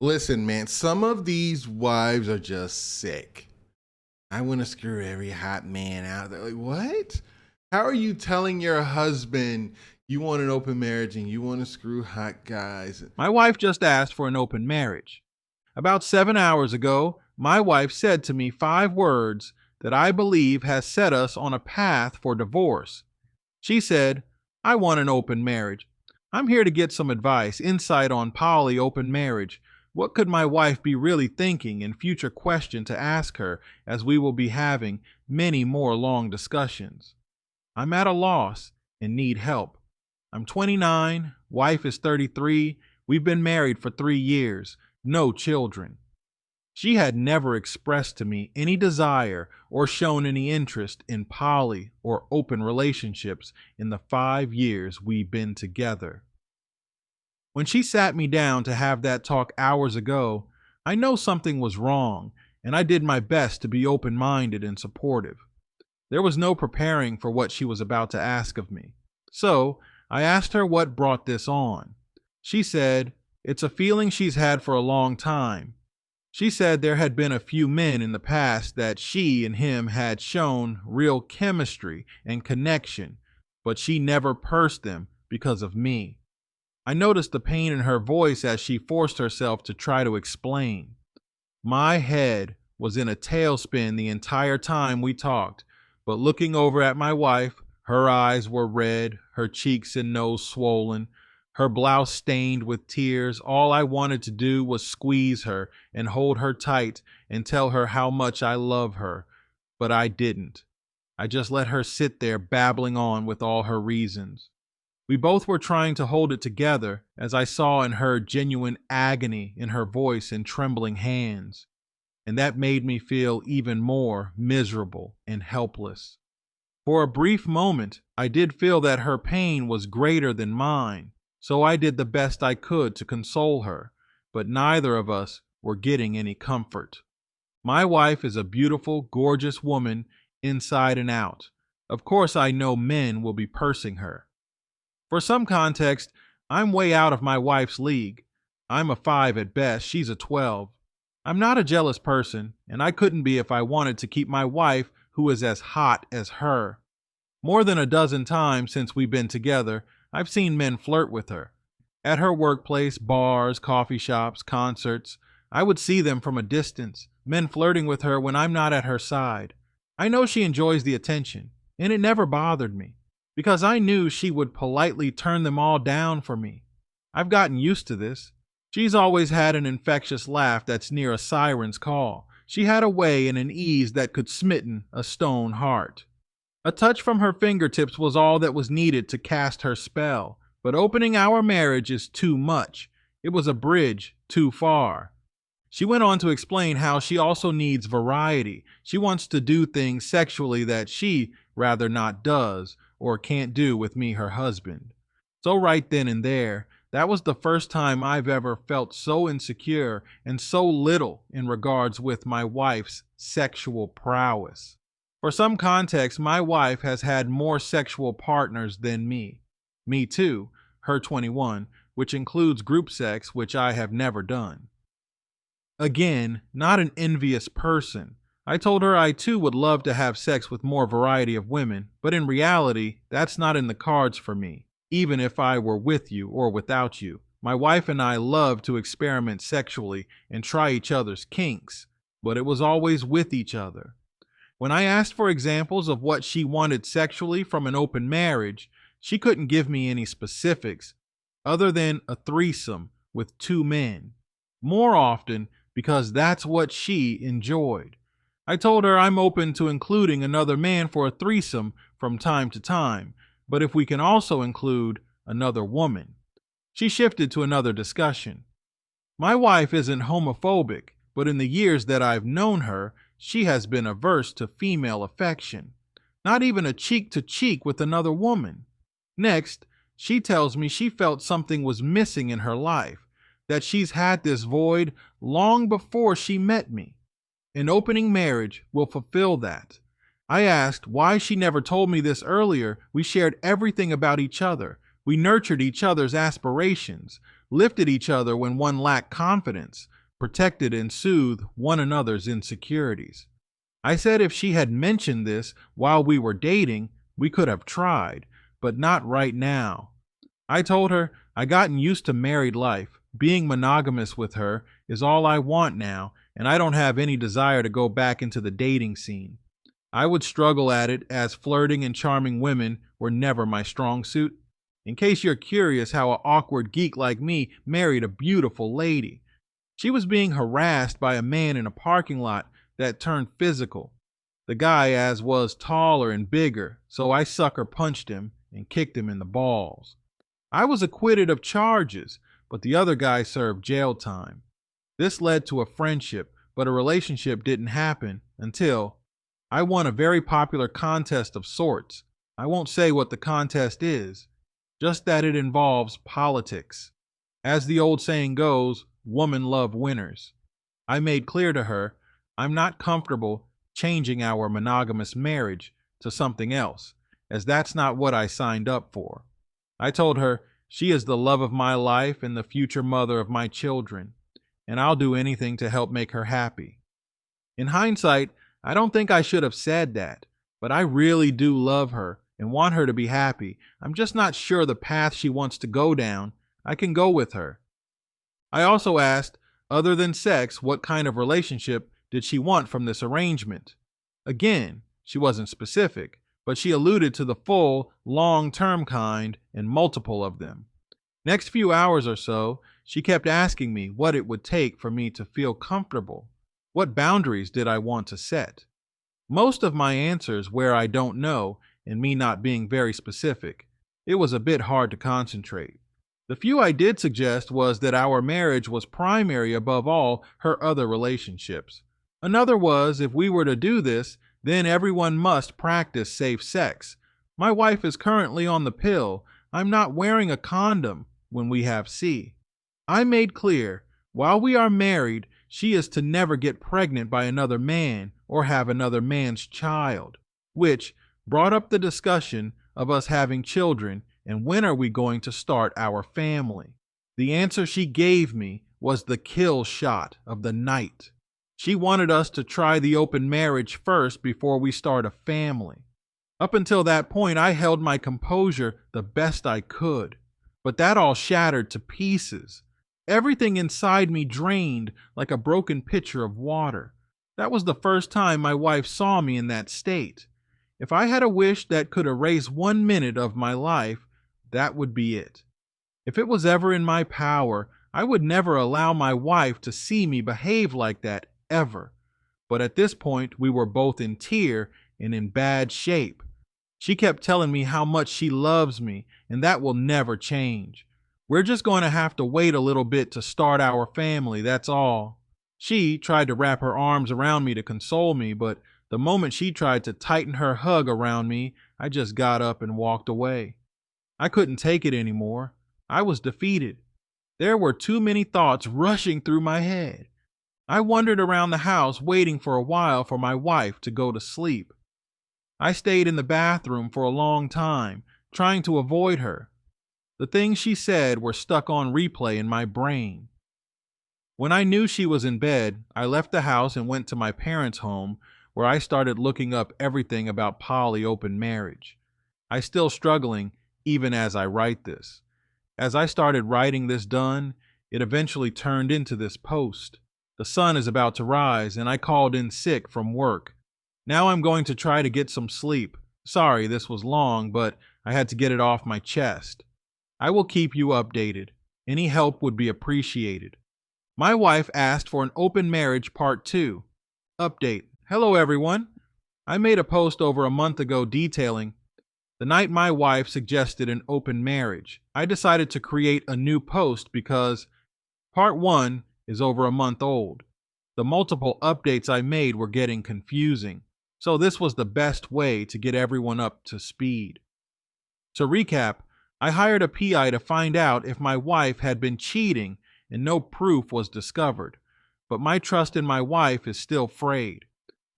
Listen, man, some of these wives are just sick. I want to screw every hot man out there. Like, what? How are you telling your husband you want an open marriage and you want to screw hot guys? My wife just asked for an open marriage. About 7 hours ago, my wife said to me 5 words that I believe has set us on a path for divorce. She said, I want an open marriage. I'm here to get some advice, insight on poly open marriage. What could my wife be really thinking, and future question to ask her, as we will be having many more long discussions. I'm at a loss and need help. I'm 29, wife is 33, we've been married for 3 years, no children. She had never expressed to me any desire or shown any interest in poly or open relationships in the 5 years we've been together. When she sat me down to have that talk hours ago, I know something was wrong, and I did my best to be open minded and supportive. There was no preparing for what she was about to ask of me. So I asked her what brought this on. She said, it's a feeling she's had for a long time. She said there had been a few men in the past that she and him had shown real chemistry and connection, but she never pursed them because of me. I noticed the pain in her voice as she forced herself to try to explain. My head was in a tailspin the entire time we talked, but looking over at my wife, her eyes were red, her cheeks and nose swollen, her blouse stained with tears. All I wanted to do was squeeze her and hold her tight and tell her how much I love her, but I didn't. I just let her sit there babbling on with all her reasons. We both were trying to hold it together as I saw and heard genuine agony in her voice and trembling hands, and that made me feel even more miserable and helpless. For a brief moment, I did feel that her pain was greater than mine, so I did the best I could to console her, but neither of us were getting any comfort. My wife is a beautiful, gorgeous woman inside and out. Of course, I know men will be pursing her. For some context, I'm way out of my wife's league. I'm a 5 at best, she's a 12. I'm not a jealous person, and I couldn't be if I wanted to keep my wife, who is as hot as her. More than a dozen times since we've been together, I've seen men flirt with her. At her workplace, bars, coffee shops, concerts, I would see them from a distance, men flirting with her when I'm not at her side. I know she enjoys the attention, and it never bothered me, because I knew she would politely turn them all down for me. I've gotten used to this. She's always had an infectious laugh that's near a siren's call. She had a way and an ease that could smitten a stone heart. A touch from her fingertips was all that was needed to cast her spell, but opening our marriage is too much. It was a bridge too far. She went on to explain how she also needs variety. She wants to do things sexually that she rather not does or can't do with me, her husband. So right then and there, that was the first time I've ever felt so insecure and so little in regards with my wife's sexual prowess. For some context, my wife has had more sexual partners than me. Me too, her 21, which includes group sex, which I have never done. Again, not an envious person. I told her I too would love to have sex with more variety of women, but in reality, that's not in the cards for me, even if I were with you or without you. My wife and I love to experiment sexually and try each other's kinks, but it was always with each other. When I asked for examples of what she wanted sexually from an open marriage, she couldn't give me any specifics other than a threesome with 2 men, more often because that's what she enjoyed. I told her I'm open to including another man for a threesome from time to time, but if we can also include another woman. She shifted to another discussion. My wife isn't homophobic, but in the years that I've known her, she has been averse to female affection, not even a cheek to cheek with another woman. Next, she tells me she felt something was missing in her life, that she's had this void long before she met me. An opening marriage will fulfill that. I asked why she never told me this earlier. We shared everything about each other. We nurtured each other's aspirations. lifted each other when one lacked confidence, protected and soothed one another's insecurities. I said if she had mentioned this while we were dating, we could have tried, but not right now. I told her I gotten used to married life. Being monogamous with her is all I want now, and I don't have any desire to go back into the dating scene. I would struggle at it as flirting and charming women were never my strong suit. In case you're curious how an awkward geek like me married a beautiful lady. She was being harassed by a man in a parking lot that turned physical. The guy as was taller and bigger, so I sucker punched him and kicked him in the balls. I was acquitted of charges, but the other guy served jail time. This led to a friendship, but a relationship didn't happen until I won a very popular contest of sorts. I won't say what the contest is, just that it involves politics. As the old saying goes, women love winners. I made clear to her I'm not comfortable changing our monogamous marriage to something else, as that's not what I signed up for. I told her she is the love of my life and the future mother of my children, and I'll do anything to help make her happy. In hindsight, I don't think I should have said that, but I really do love her and want her to be happy. I'm just not sure the path she wants to go down. I can go with her. I also asked, other than sex, what kind of relationship did she want from this arrangement? Again, she wasn't specific, but she alluded to the full, long-term kind and multiple of them. Next few hours or so, she kept asking me what it would take for me to feel comfortable. What boundaries did I want to set? Most of my answers where I don't know and me not being very specific, it was a bit hard to concentrate. The few I did suggest was that our marriage was primary above all her other relationships. Another was if we were to do this, then everyone must practice safe sex. My wife is currently on the pill. I'm not wearing a condom when we have C. I made clear, while we are married, she is to never get pregnant by another man or have another man's child, which brought up the discussion of us having children and when are we going to start our family. The answer she gave me was the kill shot of the night. She wanted us to try the open marriage first before we start a family. Up until that point, I held my composure the best I could, but that all shattered to pieces. Everything inside me drained like a broken pitcher of water. That was the first time my wife saw me in that state. If I had a wish that could erase 1 minute of my life, that would be it. If it was ever in my power, I would never allow my wife to see me behave like that, ever. But at this point, we were both in tear and in bad shape. She kept telling me how much she loves me, and that will never change. We're just going to have to wait a little bit to start our family, that's all. She tried to wrap her arms around me to console me, but the moment she tried to tighten her hug around me, I just got up and walked away. I couldn't take it anymore. I was defeated. There were too many thoughts rushing through my head. I wandered around the house waiting for a while for my wife to go to sleep. I stayed in the bathroom for a long time, trying to avoid her. The things she said were stuck on replay in my brain. When I knew she was in bed, I left the house and went to my parents' home, where I started looking up everything about poly open marriage. I'm still struggling even as I write this. As I started writing this done, it eventually turned into this post. The sun is about to rise, and I called in sick from work. Now I'm going to try to get some sleep. Sorry this was long, but I had to get it off my chest. I will keep you updated. Any help would be appreciated. My wife asked for an open marriage part 2. Update. Hello everyone. I made a post over a month ago detailing the night my wife suggested an open marriage. I decided to create a new post because part 1 is over a month old. The multiple updates I made were getting confusing, so this was the best way to get everyone up to speed. To recap, I hired a PI to find out if my wife had been cheating and no proof was discovered, but my trust in my wife is still frayed.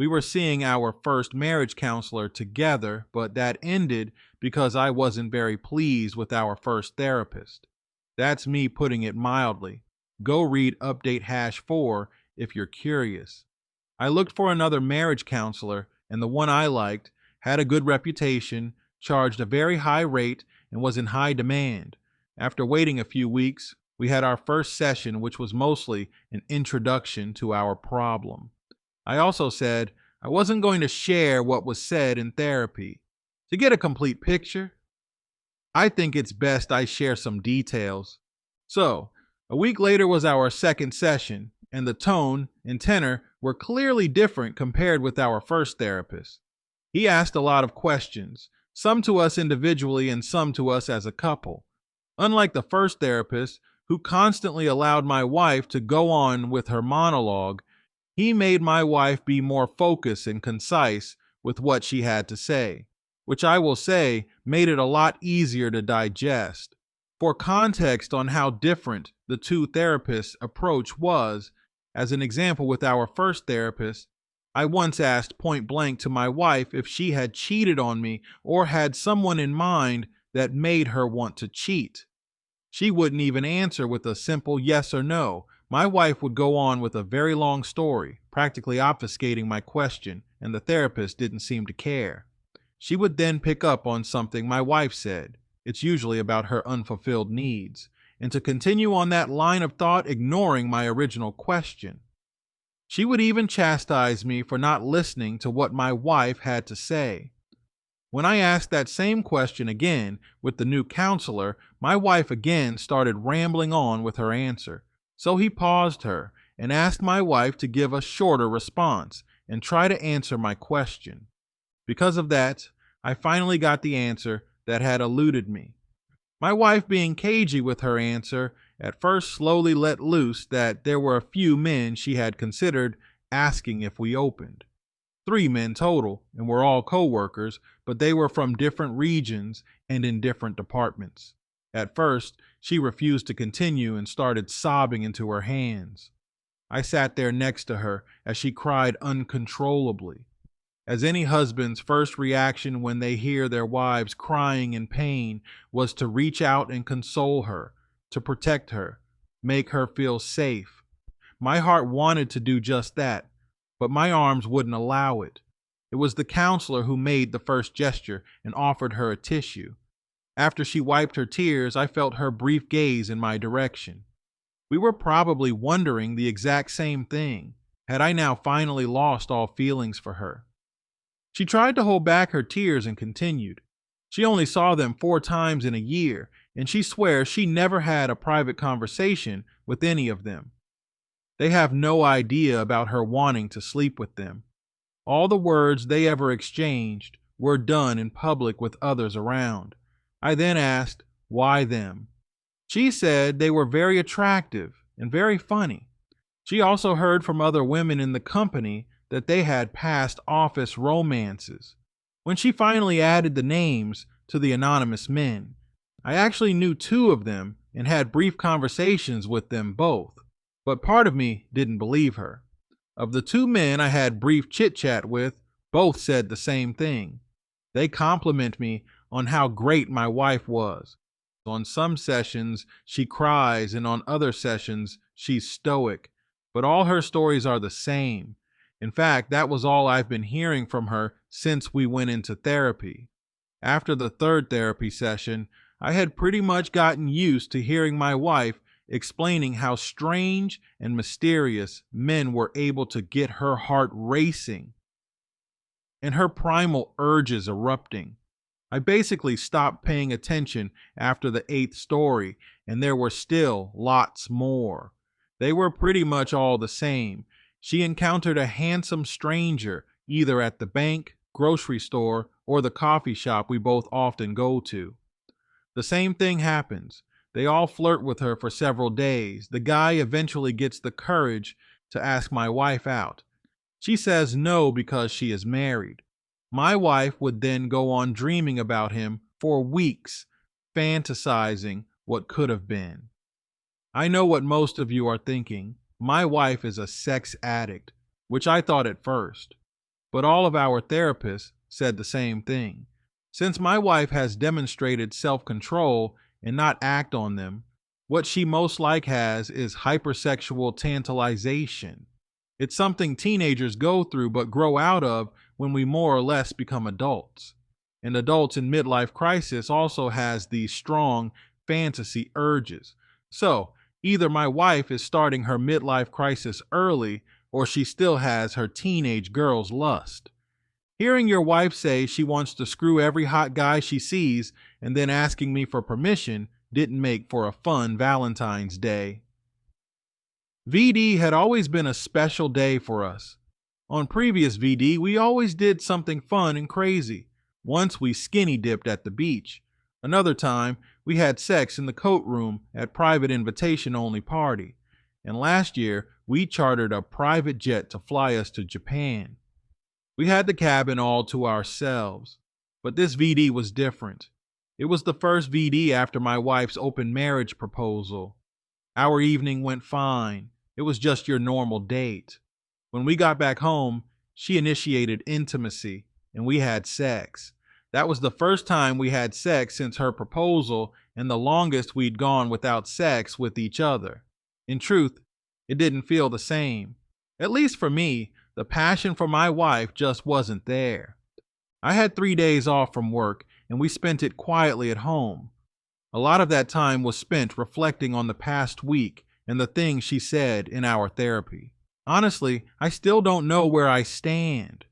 We were seeing our first marriage counselor together, but that ended because I wasn't very pleased with our first therapist. That's me putting it mildly. Go read Update Hash 4 if you're curious. I looked for another marriage counselor, and the one I liked had a good reputation, charged a very high rate, and was in high demand. After waiting a few weeks, we had our first session, which was mostly an introduction to our problem. I also said I wasn't going to share what was said in therapy. To get a complete picture, I think it's best I share some details. So, a week later was our second session, and the tone and tenor were clearly different compared with our first therapist. He asked a lot of questions, some to us individually and some to us as a couple. Unlike the first therapist, who constantly allowed my wife to go on with her monologue, he made my wife be more focused and concise with what she had to say, which I will say made it a lot easier to digest. For context on how different the two therapists' approach was, as an example with our first therapist, I once asked point blank to my wife if she had cheated on me or had someone in mind that made her want to cheat. She wouldn't even answer with a simple yes or no. My wife would go on with a very long story, practically obfuscating my question, and the therapist didn't seem to care. She would then pick up on something my wife said. It's usually about her unfulfilled needs, and to continue on that line of thought, ignoring my original question. She would even chastise me for not listening to what my wife had to say. When I asked that same question again with the new counselor, my wife again started rambling on with her answer. So he paused her and asked my wife to give a shorter response and try to answer my question. Because of that, I finally got the answer that had eluded me. My wife, being cagey with her answer, at first slowly let loose that there were a few men she had considered asking if we opened. 3 men total, and we're all co-workers, but they were from different regions and in different departments. At first, she refused to continue and started sobbing into her hands. I sat there next to her as she cried uncontrollably. As any husband's first reaction when they hear their wives crying in pain was to reach out and console her, to protect her, make her feel safe. My heart wanted to do just that, but my arms wouldn't allow it. It was the counselor who made the first gesture and offered her a tissue. After she wiped her tears, I felt her brief gaze in my direction. We were probably wondering the exact same thing. Had I now finally lost all feelings for her? She tried to hold back her tears and continued. She only saw them 4 times in a year, and she swears she never had a private conversation with any of them. They have no idea about her wanting to sleep with them. All the words they ever exchanged were done in public with others around. I then asked, why them? She said they were very attractive and very funny. She also heard from other women in the company that they had past office romances. When she finally added the names to the anonymous men, I actually knew 2 of them and had brief conversations with them both, but part of me didn't believe her. Of the 2 men I had brief chit-chat with, both said the same thing. They compliment me on how great my wife was. On some sessions, she cries, and on other sessions, she's stoic, but all her stories are the same. In fact, that was all I've been hearing from her since we went into therapy. After the 3rd therapy session, I had pretty much gotten used to hearing my wife explaining how strange and mysterious men were able to get her heart racing and her primal urges erupting. I basically stopped paying attention after the 8th story, and there were still lots more. They were pretty much all the same. She encountered a handsome stranger either at the bank, grocery store, or the coffee shop we both often go to. The same thing happens. They all flirt with her for several days. The guy eventually gets the courage to ask my wife out. She says no because she is married. My wife would then go on dreaming about him for weeks, fantasizing what could have been. I know what most of you are thinking. My wife is a sex addict, which I thought at first. But all of our therapists said the same thing. Since my wife has demonstrated self-control and not act on them, What she most like has is hypersexual tantalization. It's something teenagers go through but grow out of when we more or less become adults. And adults in midlife crisis also has these strong fantasy urges. So, either my wife is starting her midlife crisis early or she still has her teenage girl's lust. Hearing your wife say she wants to screw every hot guy she sees and then asking me for permission didn't make for a fun Valentine's Day. VD had always been a special day for us. On previous VD, we always did something fun and crazy. Once we skinny dipped at the beach. Another time, we had sex in the coat room at private invitation only party. And last year, we chartered a private jet to fly us to Japan. We had the cabin all to ourselves. But this VD was different. It was the first VD after my wife's open marriage proposal. Our evening went fine. It was just your normal date. When we got back home, she initiated intimacy, and we had sex. That was the first time we had sex since her proposal and the longest we'd gone without sex with each other. In truth, it didn't feel the same. At least for me, the passion for my wife just wasn't there. I had 3 days off from work, and we spent it quietly at home. A lot of that time was spent reflecting on the past week and the things she said in our therapy. Honestly, I still don't know where I stand.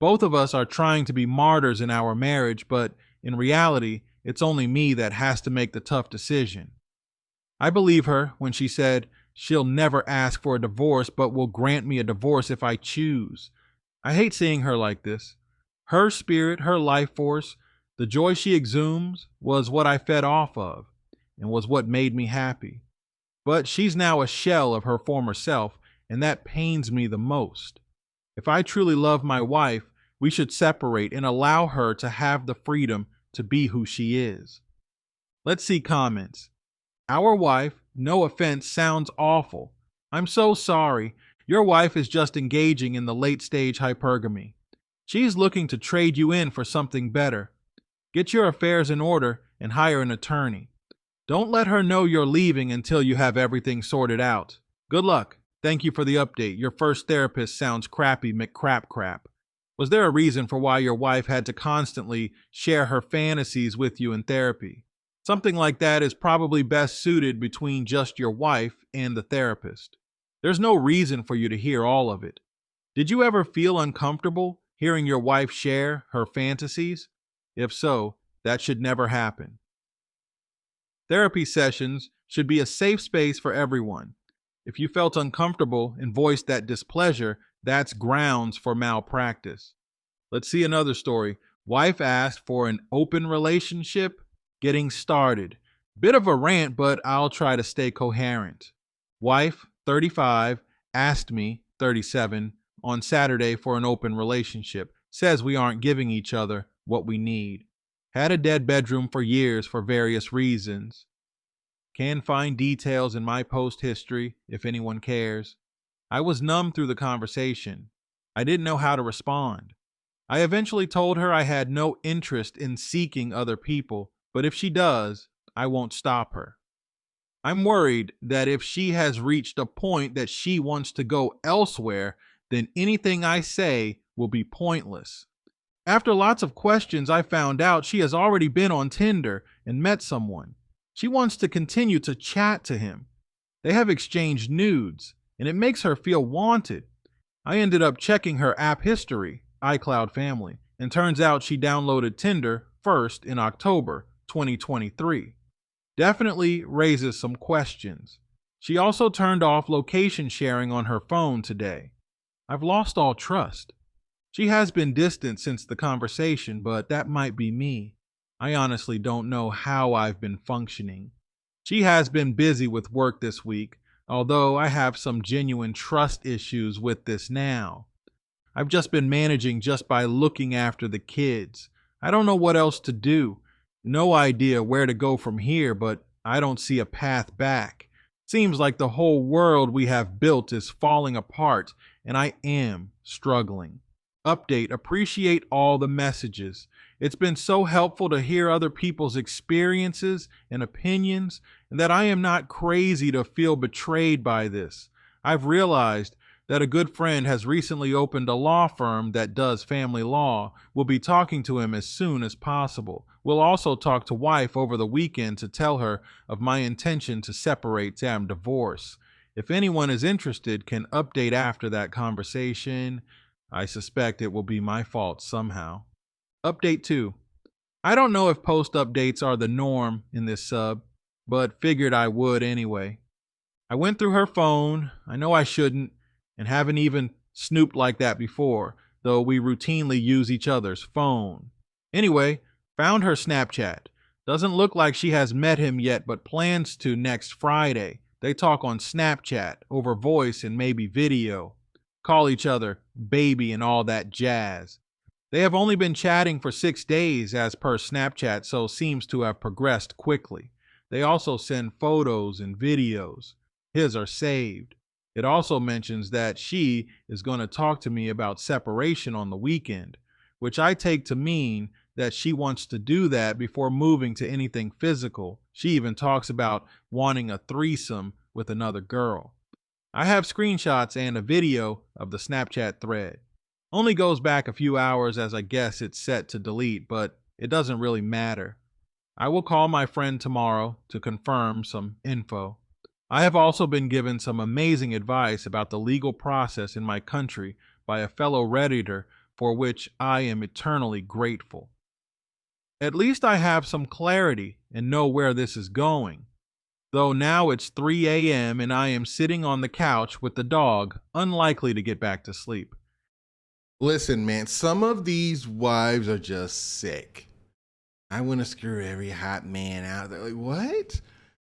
Both of us are trying to be martyrs in our marriage, but in reality, it's only me that has to make the tough decision. I believe her when she said she'll never ask for a divorce, but will grant me a divorce if I choose. I hate seeing her like this. Her spirit, her life force, the joy she exudes was what I fed off of and was what made me happy. But she's now a shell of her former self, and that pains me the most. If I truly love my wife, we should separate and allow her to have the freedom to be who she is. Let's see comments. Our wife, no offense, sounds awful. I'm so sorry. Your wife is just engaging in the late stage hypergamy. She's looking to trade you in for something better. Get your affairs in order and hire an attorney. Don't let her know you're leaving until you have everything sorted out. Good luck. Thank you for the update. Your first therapist sounds crappy McCrap. Was there a reason for why your wife had to constantly share her fantasies with you in therapy? Something like that is probably best suited between just your wife and the therapist. There's no reason for you to hear all of it. Did you ever feel uncomfortable hearing your wife share her fantasies? If so, that should never happen. Therapy sessions should be a safe space for everyone. If you felt uncomfortable and voiced that displeasure, that's grounds for malpractice. Let's see another story. Wife asked for an open relationship, getting started. Bit of a rant, but I'll try to stay coherent. Wife, 35, asked me, 37, on Saturday for an open relationship. Says we aren't giving each other what we need. Had a dead bedroom for years for various reasons. Can find details in my post history if anyone cares. I was numb through the conversation. I didn't know how to respond. I eventually told her I had no interest in seeking other people, but if she does, I won't stop her. I'm worried that if she has reached a point that she wants to go elsewhere, then anything I say will be pointless. After lots of questions, I found out she has already been on Tinder and met someone. She wants to continue to chat to him. They have exchanged nudes, and it makes her feel wanted. I ended up checking her app history, iCloud family, and turns out she downloaded Tinder first in October 2023. Definitely raises some questions. She also turned off location sharing on her phone today. I've lost all trust. She has been distant since the conversation, but that might be me. I honestly don't know how I've been functioning. She has been busy with work this week, although I have some genuine trust issues with this now. I've just been managing just by looking after the kids. I don't know what else to do. No idea where to go from here, but I don't see a path back. Seems like the whole world we have built is falling apart, and I am struggling. Update, appreciate all the messages. It's been so helpful to hear other people's experiences and opinions, and that I am not crazy to feel betrayed by this. I've realized that a good friend has recently opened a law firm that does family law. We'll be talking to him as soon as possible. We'll also talk to wife over the weekend to tell her of my intention to separate and divorce. If anyone is interested, can update after that conversation. I suspect it will be my fault somehow. Update 2. I don't know if post updates are the norm in this sub, but figured I would anyway. I went through her phone. I know I shouldn't, and haven't even snooped like that before, though we routinely use each other's phone. Anyway, found her Snapchat. Doesn't look like she has met him yet, but plans to next Friday. They talk on Snapchat, over voice and maybe video. Call each other baby and all that jazz. They have only been chatting for 6 days as per Snapchat, so seems to have progressed quickly. They also send photos and videos. His are saved. It also mentions that she is going to talk to me about separation on the weekend, which I take to mean that she wants to do that before moving to anything physical. She even talks about wanting a threesome with another girl. I have screenshots and a video of the Snapchat thread. Only goes back a few hours as I guess it's set to delete, but it doesn't really matter. I will call my friend tomorrow to confirm some info. I have also been given some amazing advice about the legal process in my country by a fellow Redditor, for which I am eternally grateful. At least I have some clarity and know where this is going. Though now it's 3 a.m. and I am sitting on the couch with the dog, unlikely to get back to sleep. Listen, man, some of these wives are just sick. I want to screw every hot man out there. Like, what?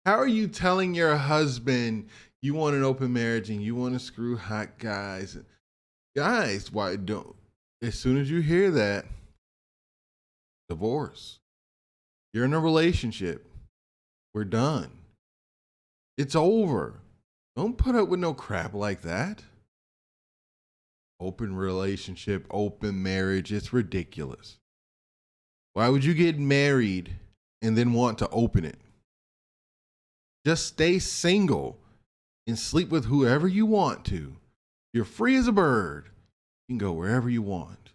How are you telling your husband you want an open marriage and you want to screw hot guys? Guys, why don't, as soon as you hear that, divorce. You're in a relationship. We're done. It's over. Don't put up with no crap like that. Open relationship, open marriage, it's ridiculous. Why would you get married and then want to open it? Just stay single and sleep with whoever you want to. You're free as a bird. You can go wherever you want.